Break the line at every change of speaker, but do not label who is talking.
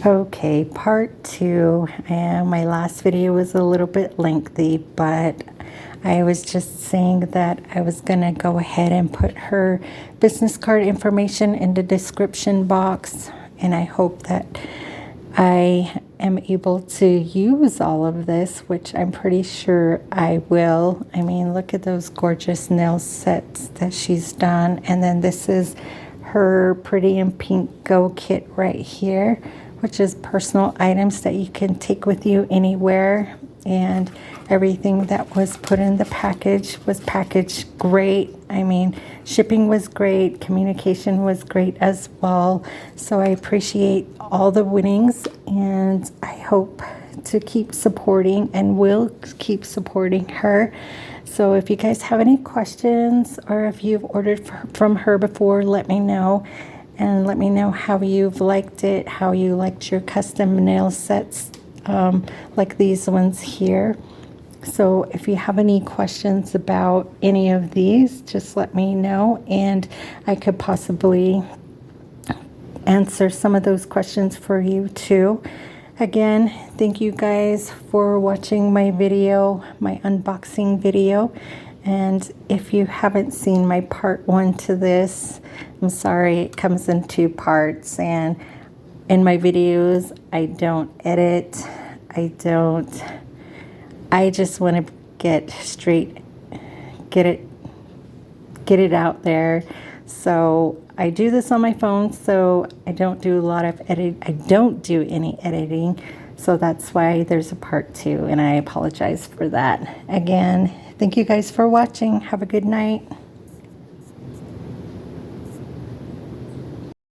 Okay, part 2, and my last video was a little bit lengthy, but I was just saying that I was gonna go ahead and put her business card information in the description box, and I hope that I am able to use all of this, which I'm pretty sure I will. I mean, look at those gorgeous nail sets that she's done, and then this is her Pretty in Pink Go kit right here, which is personal items that you can take with you anywhere. And everything that was put in the package was packaged great. I mean, shipping was great, communication was great as well. So I appreciate all the winnings, and I hope to keep supporting and will keep supporting her. So if you guys have any questions, or if you've ordered from her before, let me know. And let me know how you've liked it, how you liked your custom nail sets, like these ones here. So if you have any questions about any of these, just let me know, and I could possibly answer some of those questions for you too. Again, thank you guys for watching my video, my unboxing video. And if you haven't seen my part 1 to this, I'm sorry, it comes in 2 parts. And in my videos, I don't edit. I just want to get it out there. So I do this on my phone, so I don't do a lot of I don't do any editing. So that's why there's a part 2, and I apologize for that. Again, thank you guys for watching. Have a good night.